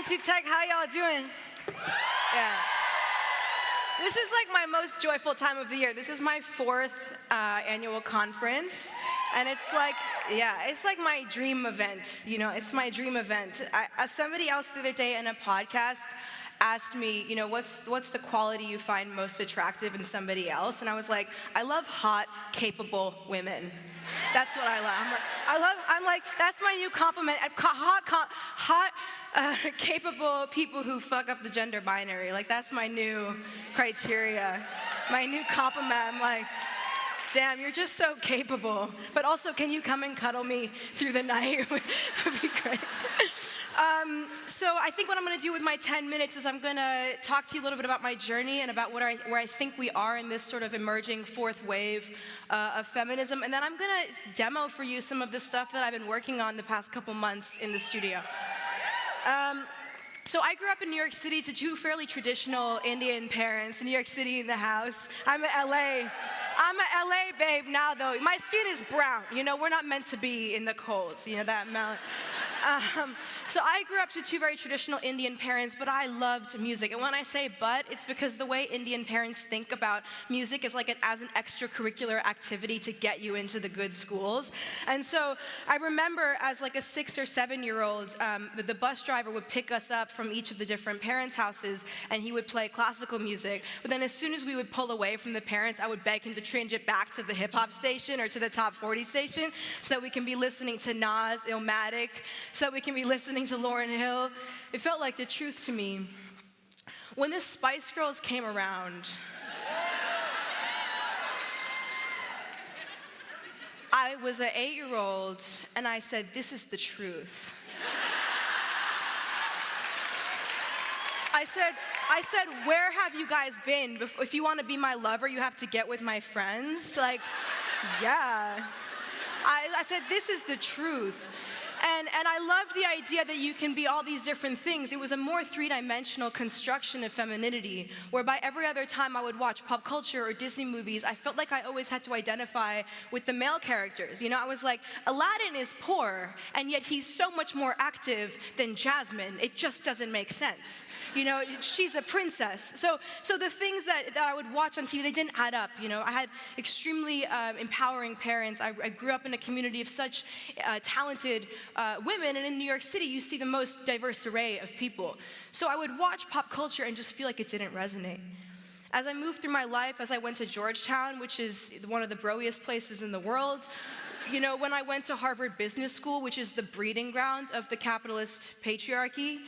Institute Tech, how y'all doing? Yeah. This is like my most joyful time of the year. This is my 4th annual conference, and it's like, yeah, it's like my dream event, you know, it's my dream event. Somebody else the other day in a podcast asked me, you know, what's the quality you find most attractive in somebody else? And I was like, I love hot, capable women. That's what I love. I'm like, that's my new compliment. Hot, capable people who fuck up the gender binary. Like, that's my new criteria, my new compliment. I'm like, damn, you're just so capable. But also, can you come and cuddle me through the night? Would be great. So I think what I'm going to do with my 10 minutes is I'm going to talk to you a little bit about my journey and about where I think we are in this sort of emerging 4th wave of feminism. And then I'm going to demo for you some of the stuff that I've been working on the past couple months in the studio. So I grew up in New York City to 2 fairly traditional Indian parents. New York City in the house. I'm a LA babe now, though. My skin is brown. You know, we're not meant to be in the cold. You know, that melanin. So I grew up to 2 very traditional Indian parents, but I loved music. And when I say but, it's because the way Indian parents think about music is like as an extracurricular activity to get you into the good schools. And so I remember as like a 6 or 7-year-old, the bus driver would pick us up from each of the different parents' houses, and he would play classical music. But then as soon as we would pull away from the parents, I would beg him to change it back to the hip-hop station or to the top 40 station so that we can be listening to Nas, Illmatic, so that we can be listening to Lauryn Hill. It felt like the truth to me. When the Spice Girls came around, I was an 8-year-old, and I said, this is the truth. I said, where have you guys been? If you want to be my lover, you have to get with my friends. Like, yeah. I said, this is the truth. And I loved the idea that you can be all these different things. It was a more 3-dimensional construction of femininity, whereby every other time I would watch pop culture or Disney movies, I felt like I always had to identify with the male characters. You know, I was like, Aladdin is poor, and yet he's so much more active than Jasmine. It just doesn't make sense. You know, she's a princess. So the things that I would watch on TV, they didn't add up. You know, I had extremely empowering parents. I grew up in a community of such talented women, and in New York City, you see the most diverse array of people. So I would watch pop culture and just feel like it didn't resonate. As I moved through my life, as I went to Georgetown, which is one of the broiest places in the world, you know, when I went to Harvard Business School, which is the breeding ground of the capitalist patriarchy,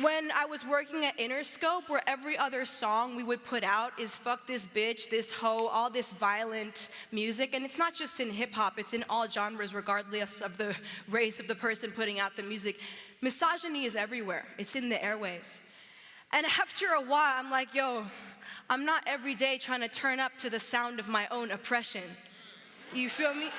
when I was working at Interscope, where every other song we would put out is fuck this bitch, this hoe, all this violent music. And it's not just in hip hop, it's in all genres, regardless of the race of the person putting out the music. Misogyny is everywhere. It's in the airwaves. And after a while, I'm like, yo, I'm not every day trying to turn up to the sound of my own oppression. You feel me?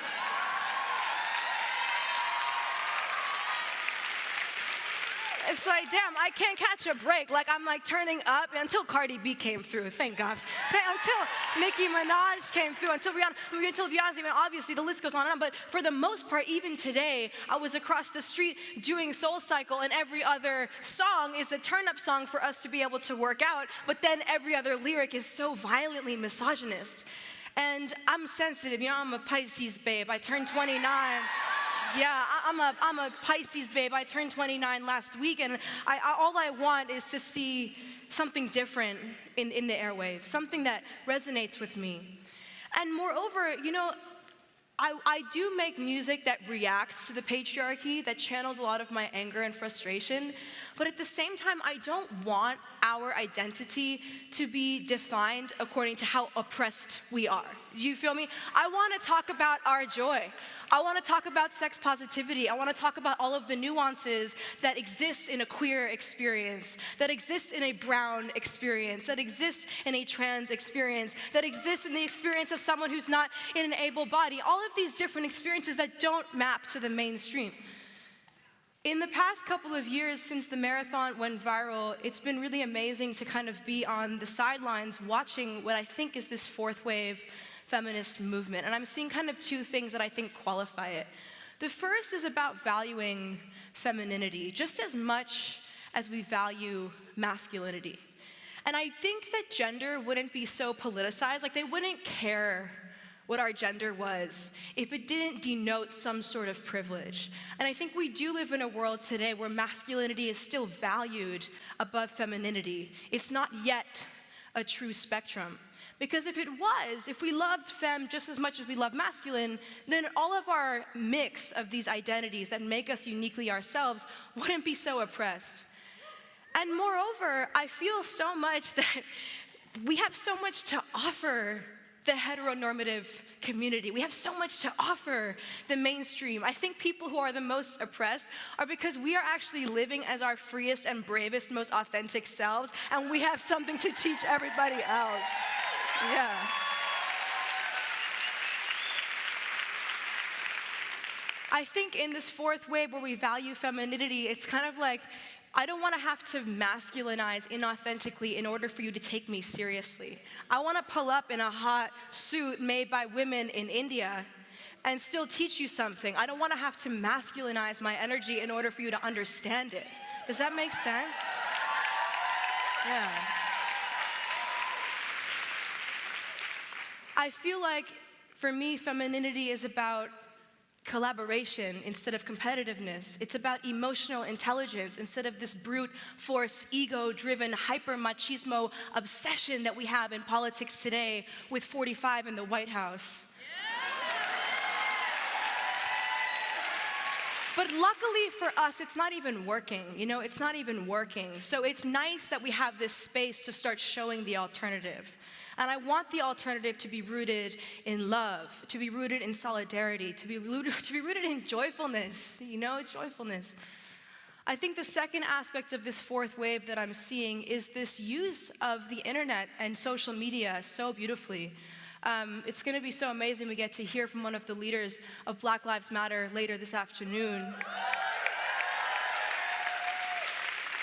It's like, damn, I can't catch a break. Like, I'm like turning up until Cardi B came through, thank God. Until Nicki Minaj came through, until Beyonce, I mean, obviously the list goes on and on, but for the most part, even today, I was across the street doing Soul Cycle, and every other song is a turn-up song for us to be able to work out, but then every other lyric is so violently misogynist. And I'm sensitive, you know, I'm a Pisces babe, I turned 29. Yeah, I'm a Pisces babe. I turned 29 last week, and all I want is to see something different in the airwaves, something that resonates with me. And moreover, you know, I do make music that reacts to the patriarchy, that channels a lot of my anger and frustration, but at the same time, I don't want our identity to be defined according to how oppressed we are. Do you feel me? I want to talk about our joy. I want to talk about sex positivity. I want to talk about all of the nuances that exist in a queer experience, that exists in a brown experience, that exists in a trans experience, that exists in the experience of someone who's not in an able body. All of these different experiences that don't map to the mainstream. In the past couple of years since the marathon went viral, it's been really amazing to kind of be on the sidelines watching what I think is this 4th wave feminist movement. And I'm seeing kind of two things that I think qualify it. The first is about valuing femininity just as much as we value masculinity. And I think that gender wouldn't be so politicized, like they wouldn't care what our gender was if it didn't denote some sort of privilege. And I think we do live in a world today where masculinity is still valued above femininity. It's not yet a true spectrum. Because if it was, if we loved femme just as much as we love masculine, then all of our mix of these identities that make us uniquely ourselves wouldn't be so oppressed. And moreover, I feel so much that we have so much to offer the heteronormative community. We have so much to offer the mainstream. I think people who are the most oppressed are because we are actually living as our freest and bravest, most authentic selves, and we have something to teach everybody else. Yeah. I think in this fourth wave where we value femininity, it's kind of like, I don't want to have to masculinize inauthentically in order for you to take me seriously. I want to pull up in a hot suit made by women in India and still teach you something. I don't want to have to masculinize my energy in order for you to understand it. Does that make sense? Yeah. I feel like, for me, femininity is about collaboration instead of competitiveness. It's about emotional intelligence instead of this brute force, ego-driven, hyper-machismo obsession that we have in politics today with 45 in the White House. But luckily for us, it's not even working. You know, it's not even working. So it's nice that we have this space to start showing the alternative. And I want the alternative to be rooted in love, to be rooted in solidarity, to be rooted in joyfulness, you know, joyfulness. I think the second aspect of this fourth wave that I'm seeing is this use of the internet and social media so beautifully. It's going to be so amazing. We get to hear from one of the leaders of Black Lives Matter later this afternoon.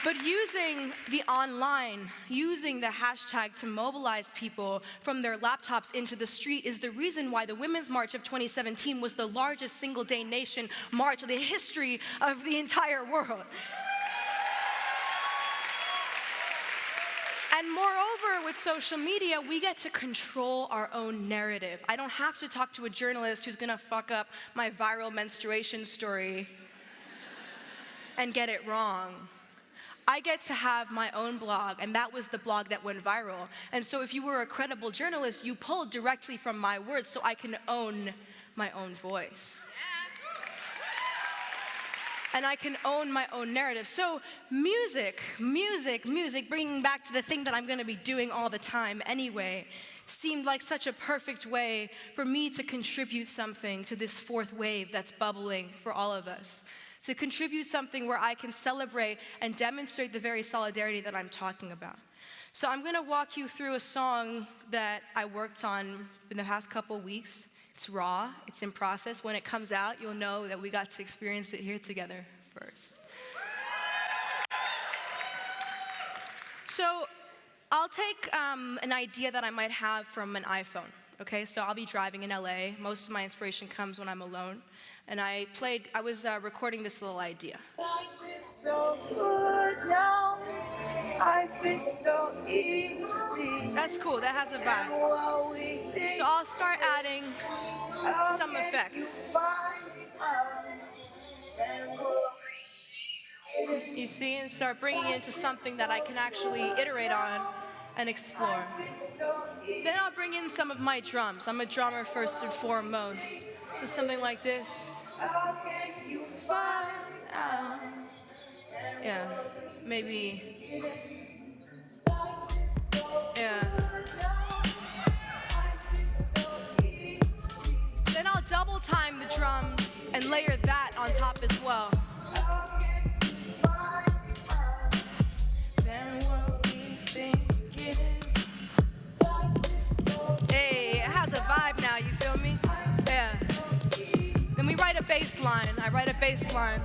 But using the online, using the hashtag to mobilize people from their laptops into the street is the reason why the Women's March of 2017 was the largest single-day nation march in the history of the entire world. And moreover, with social media, we get to control our own narrative. I don't have to talk to a journalist who's gonna fuck up my viral menstruation story and get it wrong. I get to have my own blog, and that was the blog that went viral. And so if you were a credible journalist, you pulled directly from my words so I can own my own voice. And I can own my own narrative. So music, bringing back to the thing that I'm gonna be doing all the time anyway, seemed like such a perfect way for me to contribute something to this fourth wave that's bubbling for all of us. To contribute something where I can celebrate and demonstrate the very solidarity that I'm talking about. So I'm gonna walk you through a song that I worked on in the past couple weeks. It's raw, it's in process. When it comes out, you'll know that we got to experience it here together first. So I'll take an idea that I might have from an iPhone, okay? So I'll be driving in LA. Most of my inspiration comes when I'm alone. And I was recording this little idea. Life is so good now. Life is so easy. That's cool, that has a vibe. So I'll start adding some effects. You see, and start bringing it into something that I can actually iterate on and explore. Then I'll bring in some of my drums. I'm a drummer first and foremost. So something like this. How can you find out? Yeah, maybe. Yeah. Then I'll double time the drums and layer that on top as well. Then what we think it is. Hey, it has a vibe now, you feel me? Yeah. Then we write a bass line. I write a bass line.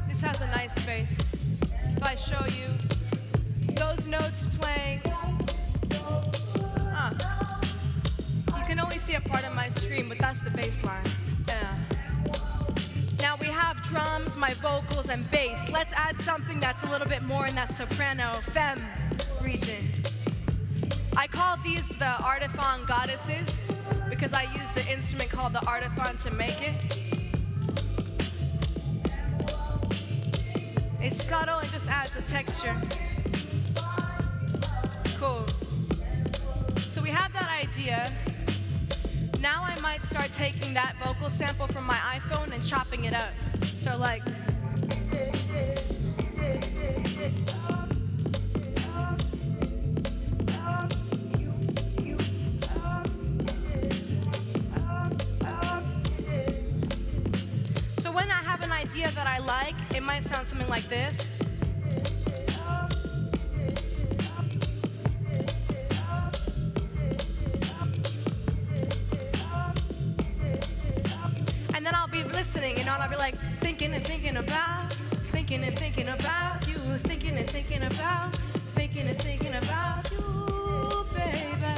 This has a nice bass. If I show you those notes playing part of my scream, but that's the bass line. Yeah. Now we have drums, my vocals, and bass. Let's add something that's a little bit more in that soprano, femme region. I call these the artiphon goddesses because I use the instrument called the artiphon to make it. It's subtle, it just adds a texture. Cool. So we have that idea. Now I might start taking that vocal sample from my iPhone and chopping it up. So like, so when I have an idea that I like, it might sound something like this. And then I'll be listening, you know, and I'll be like thinking and thinking about you, thinking and thinking about you, thinking and thinking about you, baby.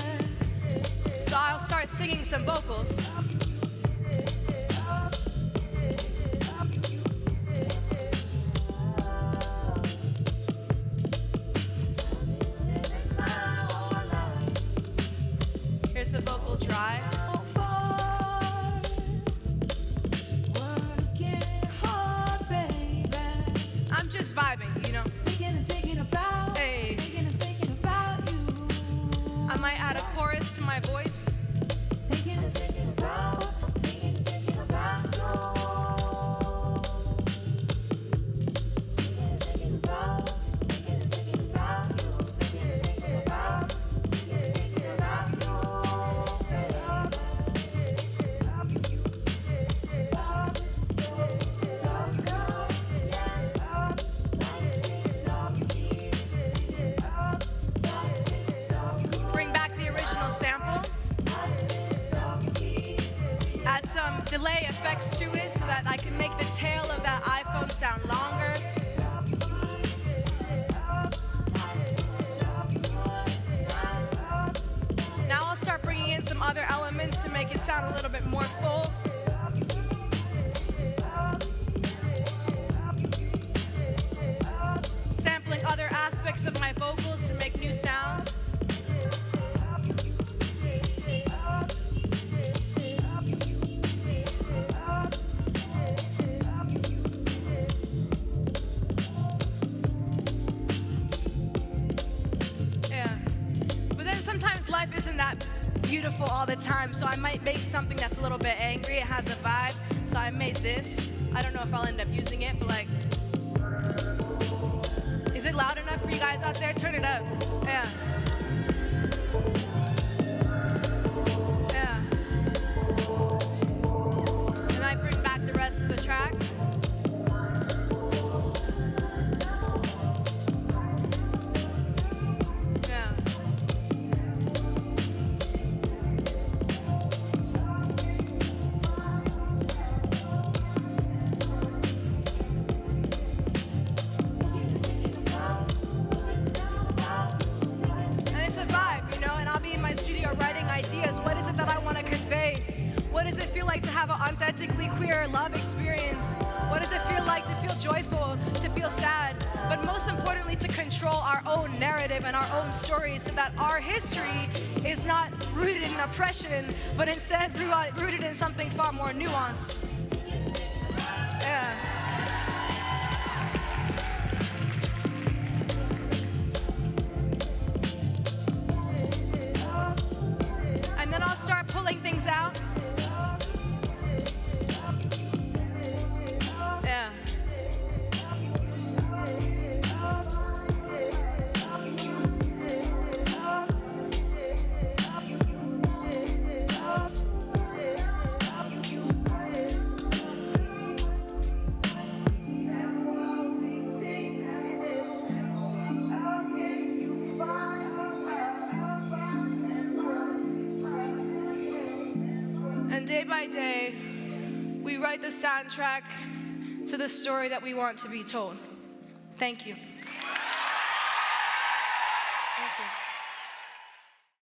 So I'll start singing some vocals. Here's the vocal dry. I'm just vibing, you know. Thinking and thinking about, hey. Thinking and thinking about you. I might add a chorus to my voice. Thinking and thinking about, thinking and thinking about you. Thinking and thinking about, thinking and thinking about you. Thinking and thinking about, thinking and thinking about you. Bring back the original sample. Add some delay effects to it so that I can make the tail of that iPhone sound longer. Now I'll start bringing in some other elements to make it sound a little bit more full. Sampling other aspects of my vocals to make new sounds. Yeah. But then sometimes life isn't that beautiful all the time, so I might make something that's a little bit angry. It has a vibe. So I made this. I don't know if I'll end up using it, but like, is it loud enough for you guys out there? Turn it up. Yeah. Yeah. And I bring back the rest of the track. Yeah. Writing ideas. What is it that I want to convey? What does it feel like to have an authentically queer love experience? What does it feel like to feel joyful, to feel sad? But most importantly, to control our own narrative and our own stories so that our history is not rooted in oppression, but instead rooted in something far more nuanced. Yeah. And then I'll start pulling things out. Yeah. And day by day, we write the soundtrack to the story that we want to be told. Thank you. Thank you.